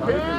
Hey.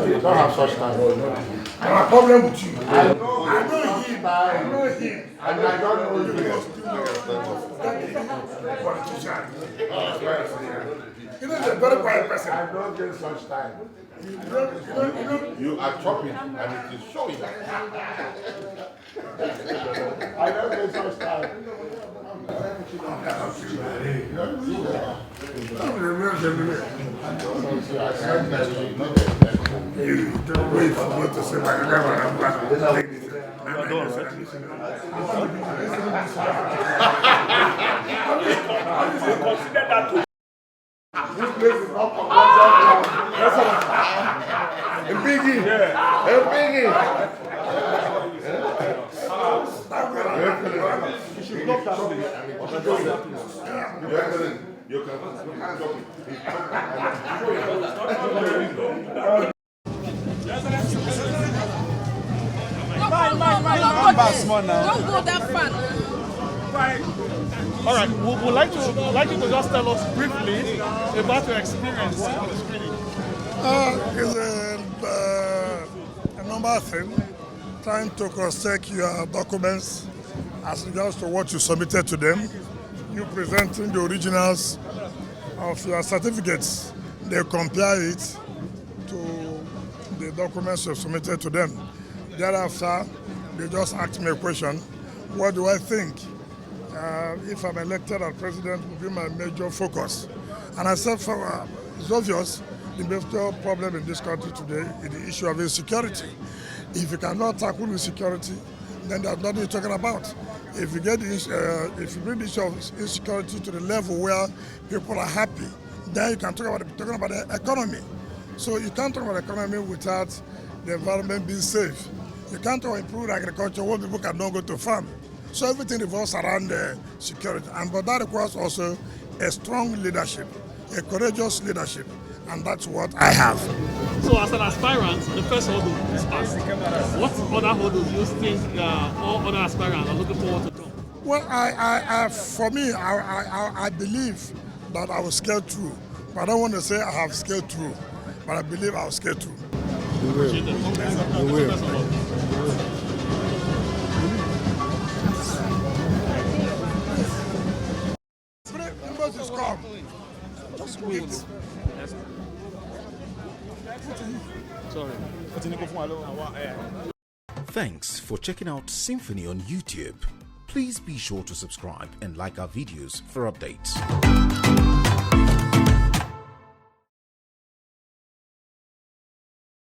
You don't have such time. I have a problem with you. I know him. And I don't know you. He is a very quiet person. I don't get such time. You are chopping and it is showing. I don't get such time. You don't wait for me to say my grandma. Consider that. This place is not a biggie. A biggie. You should stop that. You Don't go that far. All right, we'd like you to just tell us briefly about your experience on the screening. It's a normal thing, trying to cross-check your documents as regards to what you submitted to them. You presenting the originals of your certificates. They compare it to the documents you submitted to them. Thereafter, they just ask me a question: what do I think? If I'm elected as president, will be my major focus. And I said, it's obvious, the major problem in this country today is the issue of insecurity. If you cannot tackle insecurity, then there's nothing you're talking about. If you bring the issue of insecurity to the level where people are happy, then you can talk about the economy. So you can't talk about the economy without the environment being safe. You can't talk about improved agriculture when people cannot go to farm. So everything revolves around security. But that requires also a strong leadership, a courageous leadership. And that's what I have. So as an aspirant, the first hurdle is passed. What other hurdles do you think all other aspirants are looking forward to do? Well, for me, I believe that I will scale through. But I don't want to say I have scaled through, but I believe I will scale through. You will. You will. Just wait. Sorry. Thanks for checking out Symphony on YouTube. Please be sure to subscribe and like our videos for updates.